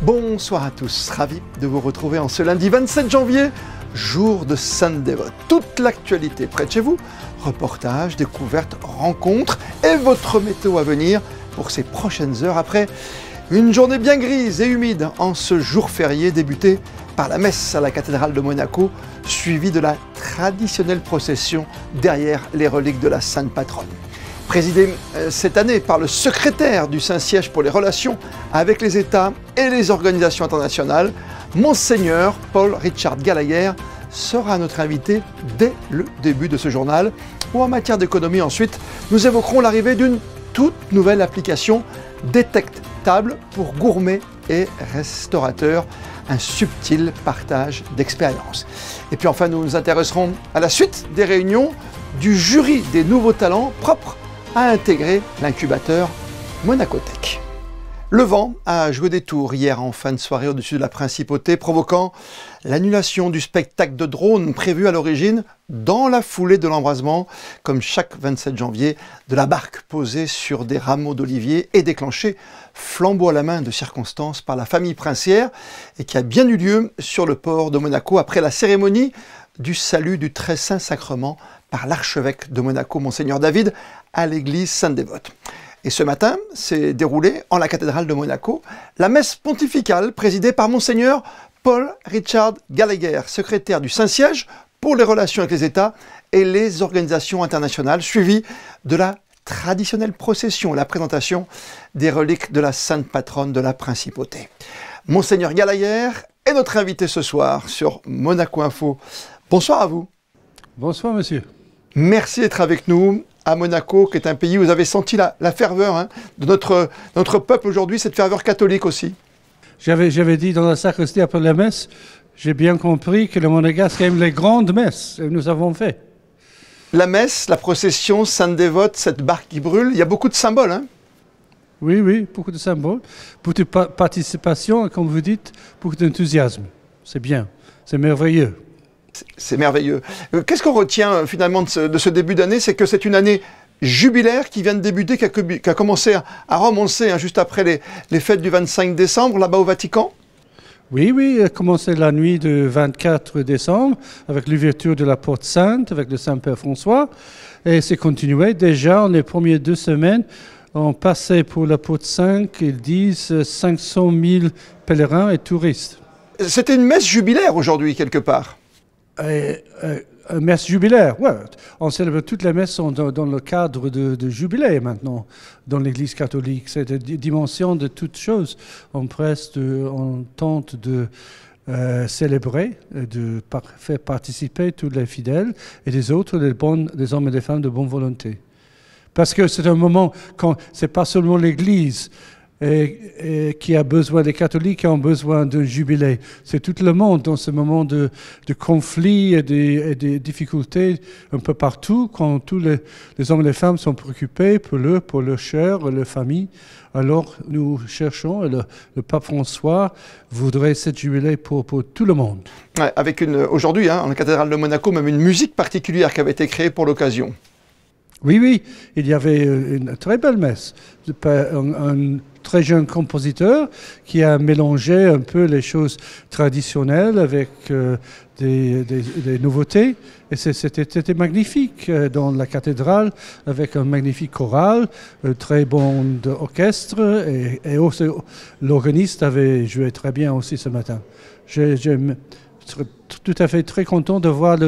Bonsoir à tous, ravi de vous retrouver en ce lundi 27 janvier, jour de Sainte Dévote. Toute l'actualité près de chez vous, reportages, découvertes, rencontres et votre météo à venir pour ces prochaines heures après une journée bien grise et humide en ce jour férié débuté par la messe à la cathédrale de Monaco, suivie de la traditionnelle procession derrière les reliques de la Sainte Patronne. Présidé cette année par le secrétaire du Saint-Siège pour les relations avec les États et les organisations internationales, Monseigneur Paul Richard Gallagher sera notre invité dès le début de ce journal, où en matière d'économie ensuite, nous évoquerons l'arrivée d'une toute nouvelle application détectable pour gourmets et restaurateurs, un subtil partage d'expériences. Et puis enfin, nous nous intéresserons à la suite des réunions du jury des nouveaux talents propres à intégrer l'incubateur Monaco Tech. Le vent a joué des tours hier en fin de soirée au-dessus de la Principauté, provoquant l'annulation du spectacle de drone prévu à l'origine dans la foulée de l'embrasement, comme chaque 27 janvier, de la barque posée sur des rameaux d'olivier et déclenchée flambeau à la main de circonstance par la famille princière et qui a bien eu lieu sur le port de Monaco après la cérémonie du salut du Très Saint Sacrement par l'archevêque de Monaco, Monseigneur David, à l'église Sainte-Dévote. Et ce matin s'est déroulée en la cathédrale de Monaco la messe pontificale présidée par Monseigneur Paul Richard Gallagher, secrétaire du Saint-Siège pour les relations avec les États et les organisations internationales, suivie de la traditionnelle procession et la présentation des reliques de la Sainte Patronne de la Principauté. Monseigneur Gallagher est notre invité ce soir sur Monaco Info. Bonsoir à vous. Bonsoir monsieur. Merci d'être avec nous à Monaco, qui est un pays où vous avez senti la ferveur de notre peuple aujourd'hui, cette ferveur catholique aussi. J'avais dit dans la sacristie après la messe, j'ai bien compris que le Monégasque aime les grandes messes, et nous avons fait. La messe, la procession, Sainte Dévote, cette barque qui brûle, il y a beaucoup de symboles. Hein? Oui, beaucoup de symboles, beaucoup de participation, et comme vous dites, beaucoup d'enthousiasme. C'est bien, c'est merveilleux. C'est merveilleux. Qu'est-ce qu'on retient finalement de ce début d'année? C'est que c'est une année jubilaire qui vient de débuter, qui a commencé à Rome, on le sait, juste après les fêtes du 25 décembre, là-bas au Vatican. Oui, a commencé la nuit du 24 décembre avec l'ouverture de la Porte Sainte avec le Saint-Père François. Et c'est continué. Déjà, en les premières 2 semaines, on passait pour la Porte Sainte, ils disent 500 000 pèlerins et touristes. C'était une messe jubilaire aujourd'hui, quelque part. Une messe jubilaire, ouais. On célèbre toutes les messes sont dans le cadre de jubilé maintenant dans l'Église catholique. C'est une dimension de toutes choses. On tente de célébrer, de faire participer tous les fidèles et les autres, les hommes et les femmes de bonne volonté. Parce que c'est un moment quand c'est pas seulement l'Église qui a besoin, les catholiques qui ont besoin d'un jubilé. C'est tout le monde dans ce moment de conflits et de difficultés un peu partout, quand tous les hommes et les femmes sont préoccupés pour leur chair, leur famille. Alors nous cherchons, et le pape François voudrait cette jubilé pour tout le monde. Ouais, avec aujourd'hui, en la cathédrale de Monaco, même une musique particulière qui avait été créée pour l'occasion. Oui, il y avait une très belle messe. Un très jeune compositeur qui a mélangé un peu les choses traditionnelles avec des nouveautés. Et c'était magnifique dans la cathédrale, avec un magnifique choral, un très bon orchestre. Et aussi, l'organiste avait joué très bien aussi ce matin. Tout à fait très content d'avoir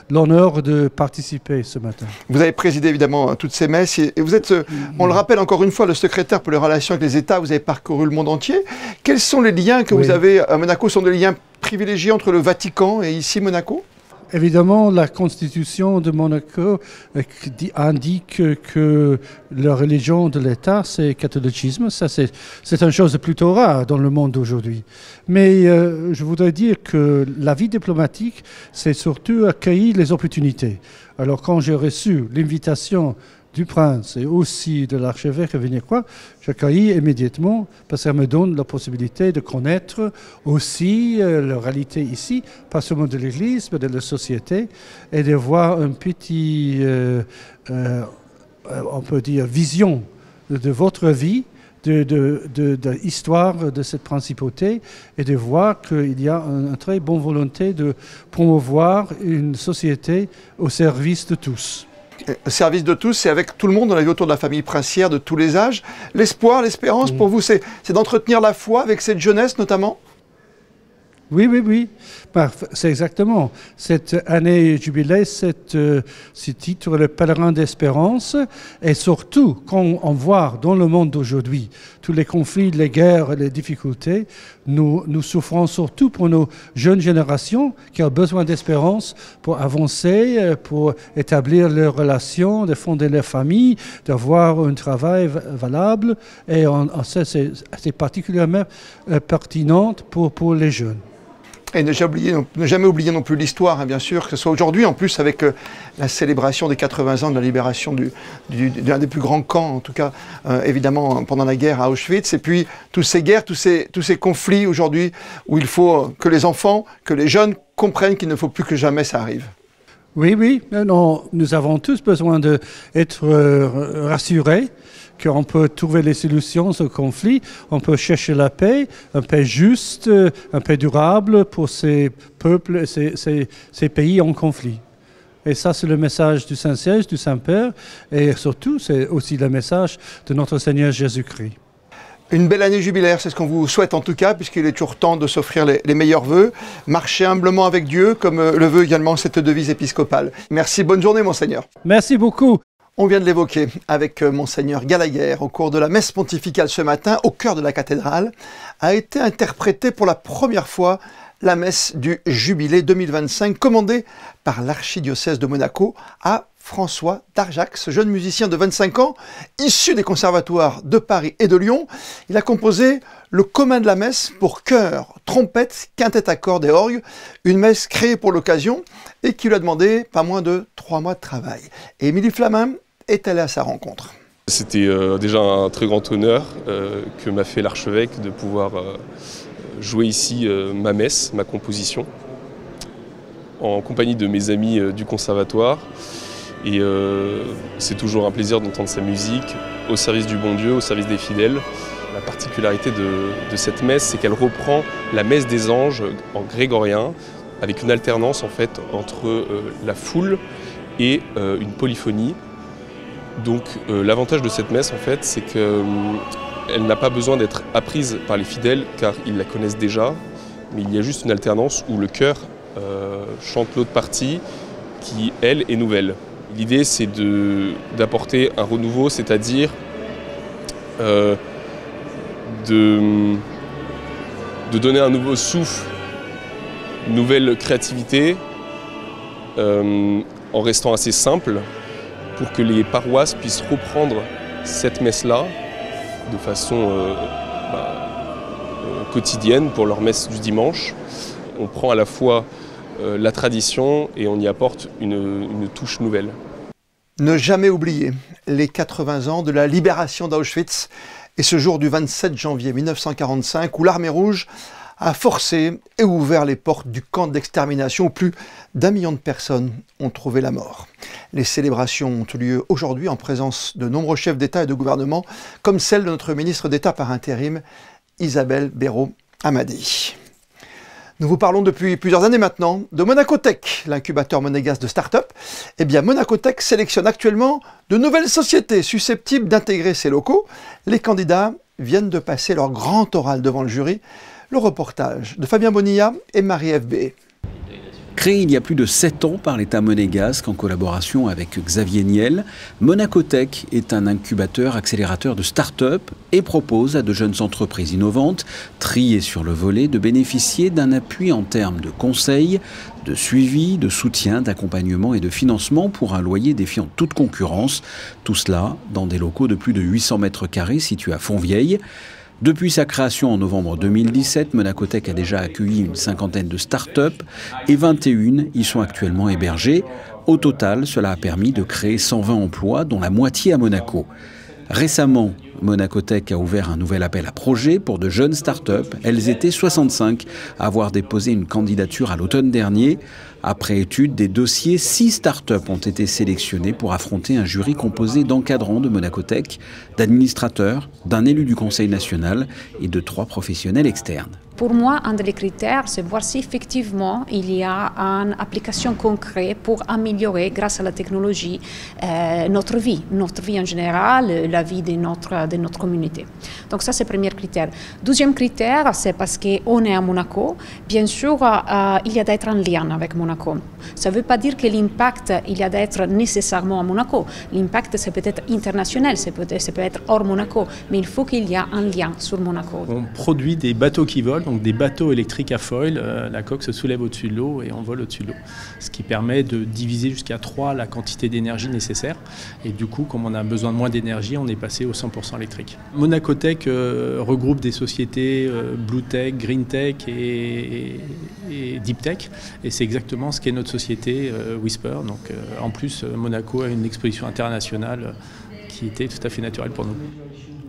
l'honneur de participer ce matin. Vous avez présidé évidemment toutes ces messes et vous êtes, on le rappelle encore une fois, le secrétaire pour les relations avec les États. Vous avez parcouru le monde entier. Quels sont les liens que vous avez à Monaco? Sont des liens privilégiés entre le Vatican et ici Monaco? Évidemment, la constitution de Monaco indique que la religion de l'État, c'est le catholicisme. Ça, c'est une chose plutôt rare dans le monde aujourd'hui. Mais je voudrais dire que la vie diplomatique, c'est surtout accueillir les opportunités. Alors, quand j'ai reçu l'invitation du prince et aussi de l'archevêque vénécois, j'accueillis immédiatement parce que ça me donne la possibilité de connaître aussi la réalité ici, pas seulement de l'Église, mais de la société, et de voir un petit, on peut dire, vision de votre vie de l'histoire de cette principauté et de voir qu'il y a une très bonne volonté de promouvoir une société au service de tous. Au service de tous, c'est avec tout le monde, on a vu autour de la famille princière de tous les âges. L'espoir, l'espérance, pour vous, c'est d'entretenir la foi avec cette jeunesse notamment? Oui, oui, oui. C'est exactement. Cette année jubilée, ce titre, le pèlerin d'espérance, et surtout, quand on voit dans le monde d'aujourd'hui tous les conflits, les guerres, les difficultés, nous souffrons surtout pour nos jeunes générations qui ont besoin d'espérance pour avancer, pour établir leurs relations, de fonder leur famille, d'avoir un travail valable. Et c'est particulièrement pertinent pour les jeunes. Et ne jamais oublier non plus l'histoire, hein, bien sûr, que ce soit aujourd'hui, en plus avec la célébration des 80 ans de la libération d'un des plus grands camps, en tout cas, évidemment, pendant la guerre à Auschwitz, et puis toutes ces guerres, tous ces conflits aujourd'hui, où il faut que les enfants, que les jeunes comprennent qu'il ne faut plus que jamais ça arrive. Oui, oui, non, nous avons tous besoin d'être rassurés qu'on peut trouver les solutions au conflit, on peut chercher la paix, un paix juste, un paix durable pour ces peuples, ces pays en conflit. Et ça, c'est le message du Saint-Siège, du Saint-Père, et surtout, c'est aussi le message de notre Seigneur Jésus-Christ. Une belle année jubilaire, c'est ce qu'on vous souhaite en tout cas, puisqu'il est toujours temps de s'offrir les meilleurs vœux. Marchez humblement avec Dieu, comme le veut également cette devise épiscopale. Merci, bonne journée, Monseigneur. Merci beaucoup. On vient de l'évoquer avec Monseigneur Gallagher au cours de la messe pontificale ce matin, au cœur de la cathédrale, a été interprétée pour la première fois la messe du Jubilé 2025, commandée par l'archidiocèse de Monaco à François Darjac, ce jeune musicien de 25 ans, issu des conservatoires de Paris et de Lyon. Il a composé le commun de la messe pour chœur, trompette, quintette à cordes et orgue, une messe créée pour l'occasion et qui lui a demandé pas moins de 3 mois de travail. Et Émilie Flamin est allée à sa rencontre. C'était déjà un très grand honneur que m'a fait l'archevêque de pouvoir jouer ici ma messe, ma composition, en compagnie de mes amis du conservatoire. Et c'est toujours un plaisir d'entendre sa musique au service du bon Dieu, au service des fidèles. La particularité de cette messe, c'est qu'elle reprend la messe des anges en grégorien, avec une alternance en fait entre la foule et une polyphonie. Donc l'avantage de cette messe en fait, c'est qu'elle n'a pas besoin d'être apprise par les fidèles car ils la connaissent déjà, mais il y a juste une alternance où le chœur chante l'autre partie qui, elle, est nouvelle. L'idée, c'est d'apporter un renouveau, c'est-à-dire de donner un nouveau souffle, une nouvelle créativité, en restant assez simple, pour que les paroisses puissent reprendre cette messe-là de façon quotidienne pour leur messe du dimanche. On prend à la fois la tradition et on y apporte une touche nouvelle. Ne jamais oublier les 80 ans de la libération d'Auschwitz et ce jour du 27 janvier 1945 où l'Armée rouge a forcé et ouvert les portes du camp d'extermination où plus d'1 million de personnes ont trouvé la mort. Les célébrations ont eu lieu aujourd'hui en présence de nombreux chefs d'État et de gouvernement, comme celle de notre ministre d'État par intérim, Isabelle Béraud-Amadi. Nous vous parlons depuis plusieurs années maintenant de Monaco Tech, l'incubateur monégasque de start-up. Eh bien, Monaco Tech sélectionne actuellement de nouvelles sociétés susceptibles d'intégrer ses locaux. Les candidats viennent de passer leur grand oral devant le jury. Le reportage de Fabien Bonilla et Marie-Ève B. Créé il y a plus de 7 ans par l'État monégasque en collaboration avec Xavier Niel, Monaco Tech est un incubateur accélérateur de start-up et propose à de jeunes entreprises innovantes, triées sur le volet, de bénéficier d'un appui en termes de conseils, de suivi, de soutien, d'accompagnement et de financement pour un loyer défiant toute concurrence. Tout cela dans des locaux de plus de 800 mètres carrés situés à Fontvieille. Depuis sa création en novembre 2017, Monaco Tech a déjà accueilli une 50aine de start-up et 21 y sont actuellement hébergées. Au total, cela a permis de créer 120 emplois, dont la moitié à Monaco. Récemment, Monacotech a ouvert un nouvel appel à projets pour de jeunes start-up. Elles étaient 65 à avoir déposé une candidature à l'automne dernier. Après étude des dossiers, 6 start-up ont été sélectionnées pour affronter un jury composé d'encadrants de Monacotech, d'administrateurs, d'un élu du Conseil national et de 3 professionnels externes. Pour moi, un des critères, c'est voir si effectivement il y a une application concrète pour améliorer, grâce à la technologie, notre vie en général, la vie de notre communauté. Donc ça, c'est le premier critère. Deuxième critère, c'est parce qu'on est à Monaco. Bien sûr, il y a d'être en lien avec Monaco. Ça ne veut pas dire que l'impact, il y a d'être nécessairement à Monaco. L'impact, c'est peut-être international, ça peut être hors Monaco, mais il faut qu'il y ait un lien sur Monaco. On produit des bateaux qui volent, donc des bateaux électriques à foil. La coque se soulève au-dessus de l'eau et on vole au-dessus de l'eau. Ce qui permet de diviser jusqu'à 3 la quantité d'énergie nécessaire. Et du coup, comme on a besoin de moins d'énergie, on est passé au 100% électrique. Monacotech regroupe des sociétés Blue Tech, Green Tech et Deep Tech. Et c'est exactement ce qu'est notre société Whisper. Donc, en plus, Monaco a une exposition internationale qui était tout à fait naturelle pour nous.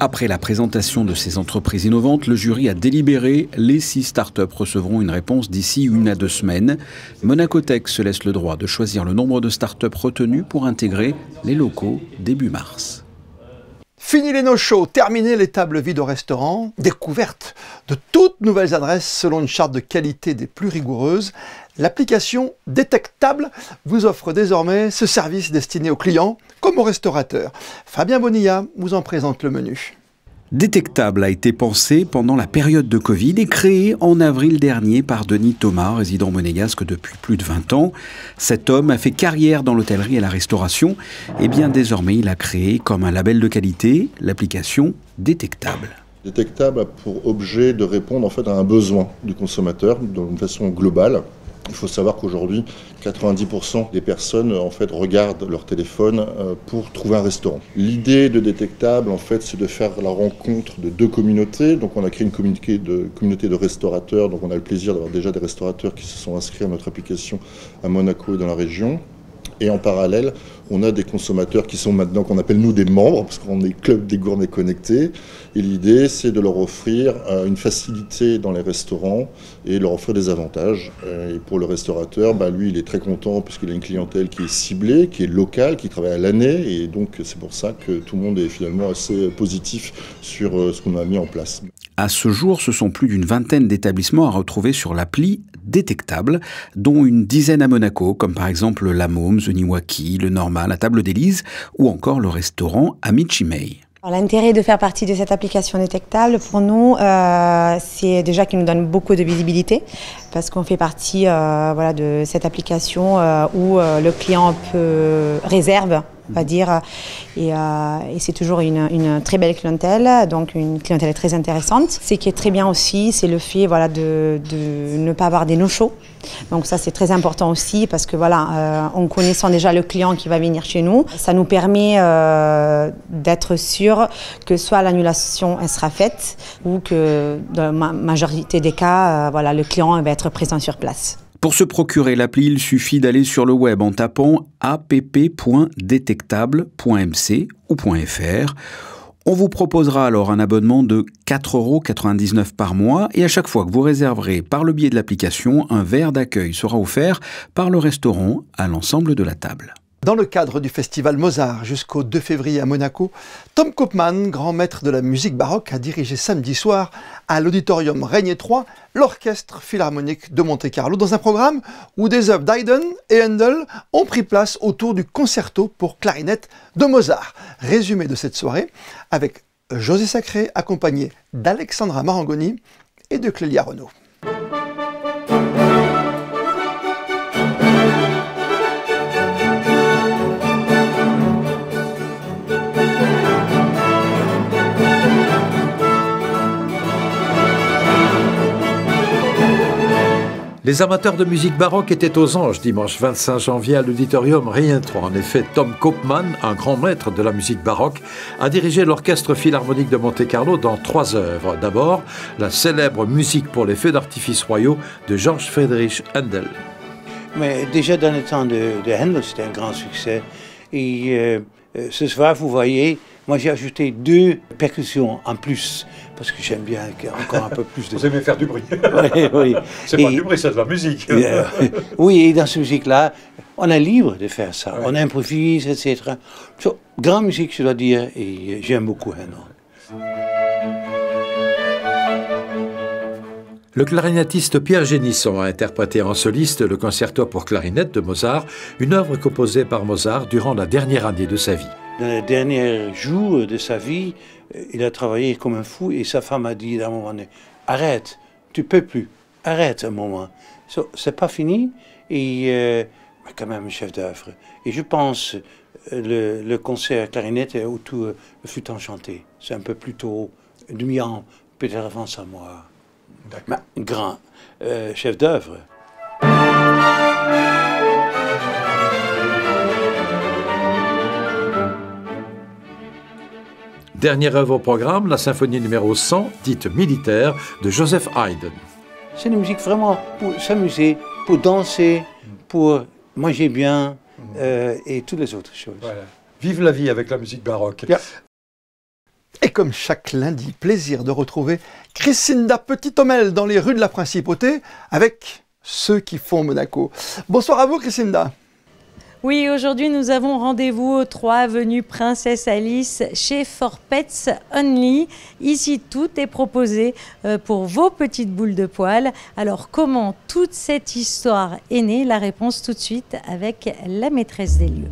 Après la présentation de ces entreprises innovantes, le jury a délibéré. Les 6 startups recevront une réponse d'ici 1 à 2 semaines. Monacotech se laisse le droit de choisir le nombre de startups retenues pour intégrer les locaux début mars. Fini les no-shows, terminé les tables vides au restaurant, découverte de toutes nouvelles adresses selon une charte de qualité des plus rigoureuses. L'application Détectable vous offre désormais ce service destiné aux clients comme aux restaurateurs. Fabien Bonilla vous en présente le menu. Détectable a été pensé pendant la période de Covid et créé en avril dernier par Denis Thomas, résident monégasque depuis plus de 20 ans. Cet homme a fait carrière dans l'hôtellerie et la restauration et bien désormais il a créé comme un label de qualité l'application Détectable. Détectable a pour objet de répondre en fait à un besoin du consommateur d'une façon globale. Il faut savoir qu'aujourd'hui, 90% des personnes en fait regardent leur téléphone pour trouver un restaurant. L'idée de Détectable, en fait, c'est de faire la rencontre de 2 communautés. Donc, on a créé une communauté de restaurateurs. Donc, on a le plaisir d'avoir déjà des restaurateurs qui se sont inscrits à notre application à Monaco et dans la région. Et en parallèle, on a des consommateurs qui sont maintenant, qu'on appelle nous des membres, parce qu'on est Club des Gourmets Connectés. Et l'idée, c'est de leur offrir une facilité dans les restaurants et leur offrir des avantages. Et pour le restaurateur, lui, il est très content puisqu'il a une clientèle qui est ciblée, qui est locale, qui travaille à l'année. Et donc, c'est pour ça que tout le monde est finalement assez positif sur ce qu'on a mis en place. À ce jour, ce sont plus d'une vingtaine d'établissements à retrouver sur l'appli Détectable, dont une dizaine à Monaco, comme par exemple la Môme, The Niwaki, le Normal, la Table d'Élise ou encore le restaurant Amichimei. L'intérêt de faire partie de cette application Détectable, pour nous, c'est déjà qu'il nous donne beaucoup de visibilité, parce qu'on fait partie de cette application où le client réserve, on va dire, et c'est toujours une très belle clientèle, donc une clientèle très intéressante. Ce qui est très bien aussi, c'est le fait de ne pas avoir des no-shows. Donc ça, c'est très important aussi, parce que en connaissant déjà le client qui va venir chez nous, ça nous permet d'être sûr que soit l'annulation elle sera faite, ou que dans la majorité des cas, le client va être présent sur place. Pour se procurer l'appli, il suffit d'aller sur le web en tapant app.détectable.mc ou .fr. On vous proposera alors un abonnement de 4,99 € par mois et à chaque fois que vous réserverez par le biais de l'application, un verre d'accueil sera offert par le restaurant à l'ensemble de la table. Dans le cadre du festival Mozart jusqu'au 2 février à Monaco, Tom Koopman, grand maître de la musique baroque, a dirigé samedi soir à l'auditorium Régnier 3 l'Orchestre Philharmonique de Monte-Carlo dans un programme où des œuvres d'Haydn et Handel ont pris place autour du concerto pour clarinette de Mozart. Résumé de cette soirée avec José Sacré accompagné d'Alexandra Marangoni et de Clélia Renaud. Les amateurs de musique baroque étaient aux anges dimanche 25 janvier à l'auditorium Régnier 3. En effet, Tom Koopman, un grand maître de la musique baroque, a dirigé l'Orchestre Philharmonique de Monte-Carlo dans 3 œuvres. D'abord, la célèbre musique pour les feux d'artifice royaux de Georg Friedrich Handel. Mais déjà dans le temps de Handel, c'était un grand succès. Et ce soir, vous voyez Moi, j'ai ajouté 2 percussions en plus, parce que j'aime bien encore un peu plus de... Vous aimez faire du bruit. Oui, oui. C'est pas du bruit, c'est de la musique. Oui, et dans cette musique-là, on est libre de faire ça. Ouais. On improvise, etc. Grande musique, je dois dire, et j'aime beaucoup Handel. Le clarinettiste Pierre Génisson a interprété en soliste le concerto pour clarinette de Mozart, une œuvre composée par Mozart durant la dernière année de sa vie. Dans les derniers jours de sa vie, il a travaillé comme un fou et sa femme a dit à un moment donné, arrête, tu peux plus, arrête un moment. C'est pas fini et quand même un chef d'œuvre. Et je pense le concert clarinette autour le flûte enchantée. C'est un peu plus tôt, demi-an, peut-être avant sa mort. Mais un grand chef d'œuvre. Dernière œuvre au programme, la symphonie numéro 100, dite militaire, de Joseph Haydn. C'est une musique vraiment pour s'amuser, pour danser, pour manger bien et toutes les autres choses. Voilà. Vive la vie avec la musique baroque. Yeah. Et comme chaque lundi, plaisir de retrouver Christinda Petit-Hommel dans les rues de la Principauté avec ceux qui font Monaco. Bonsoir à vous Christinda. Oui, aujourd'hui nous avons rendez-vous au 3 avenue Princesse Alice chez For Pets Only. Ici tout est proposé pour vos petites boules de poils. Alors comment toute cette histoire est née? La réponse tout de suite avec la maîtresse des lieux.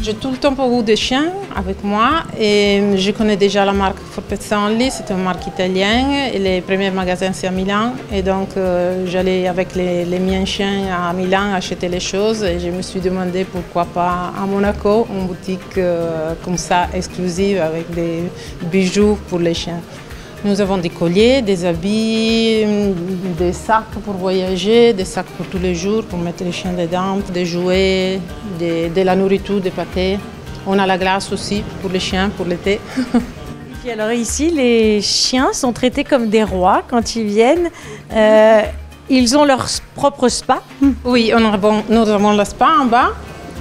J'ai tout le temps beaucoup de chiens avec moi et je connais déjà la marque For Pets Only, c'est une marque italienne et les premiers magasins c'est à Milan et donc j'allais avec les miens chiens à Milan acheter les choses et je me suis demandé pourquoi pas à Monaco une boutique comme ça exclusive avec des bijoux pour les chiens. Nous avons des colliers, des habits, des sacs pour voyager, des sacs pour tous les jours, pour mettre les chiens dedans, des jouets, de la nourriture, des pâtés. On a la glace aussi pour les chiens, pour l'été. Alors ici, les chiens sont traités comme des rois quand ils viennent. Ils ont leur propre spa. Oui, nous avons le spa en bas.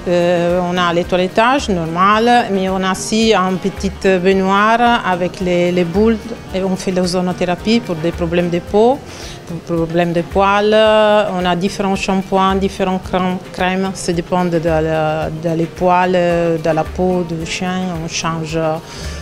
On a les toilettages normal, mais on a aussi une petite baignoire avec les boules et on fait l'ozonothérapie pour des problèmes de peau, pour des problèmes de poils. On a différents shampoings, différentes crèmes, ça dépend de les poils, de la peau du chien, on change.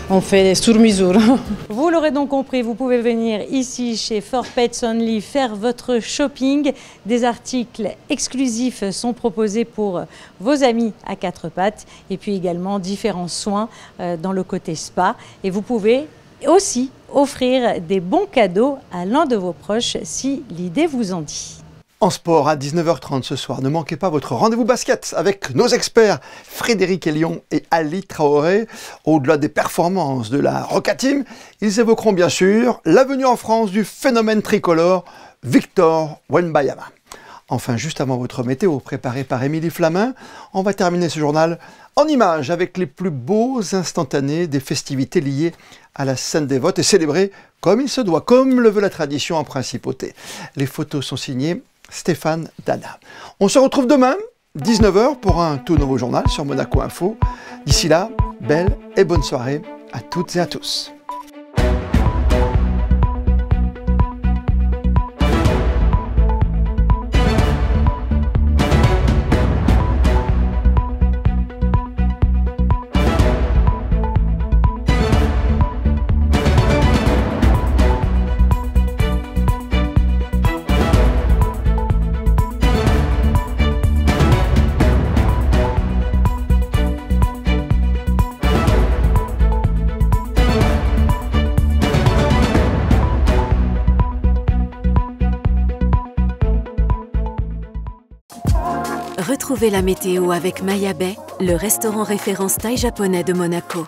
On fait sur mesure. Vous l'aurez donc compris, vous pouvez venir ici chez For Pets Only faire votre shopping. Des articles exclusifs sont proposés pour vos amis à 4 pattes et puis également différents soins dans le côté spa. Et vous pouvez aussi offrir des bons cadeaux à l'un de vos proches si l'idée vous en dit. En sport, à 19h30 ce soir, ne manquez pas votre rendez-vous basket avec nos experts Frédéric Elion et Ali Traoré. Au-delà des performances de la Roca Team, ils évoqueront bien sûr la venue en France du phénomène tricolore Victor Wembanyama. Enfin, juste avant votre météo préparée par Émilie Flamin, on va terminer ce journal en images avec les plus beaux instantanés des festivités liées à la Sainte-Dévote et célébrées comme il se doit, comme le veut la tradition en Principauté. Les photos sont signées Stéphane Dana. On se retrouve demain, 19h, pour un tout nouveau journal sur Monaco Info. D'ici là, belle et bonne soirée à toutes et à tous. Retrouvez la météo avec Maya Bay, le restaurant référence thaï japonais de Monaco.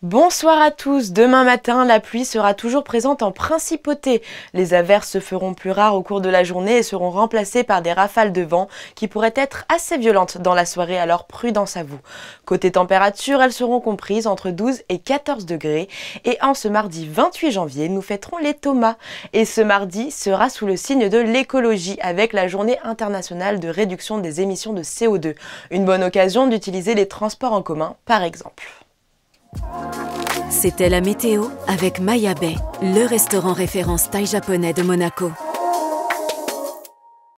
Bonsoir à tous. Demain matin, la pluie sera toujours présente en principauté. Les averses se feront plus rares au cours de la journée et seront remplacées par des rafales de vent qui pourraient être assez violentes dans la soirée, alors prudence à vous. Côté température, elles seront comprises entre 12 et 14 degrés. Et en ce mardi 28 janvier, nous fêterons les Thomas. Et ce mardi sera sous le signe de l'écologie avec la journée internationale de réduction des émissions de CO2. Une bonne occasion d'utiliser les transports en commun, par exemple. C'était la météo avec Maya Bay, le restaurant référence thaï japonais de Monaco.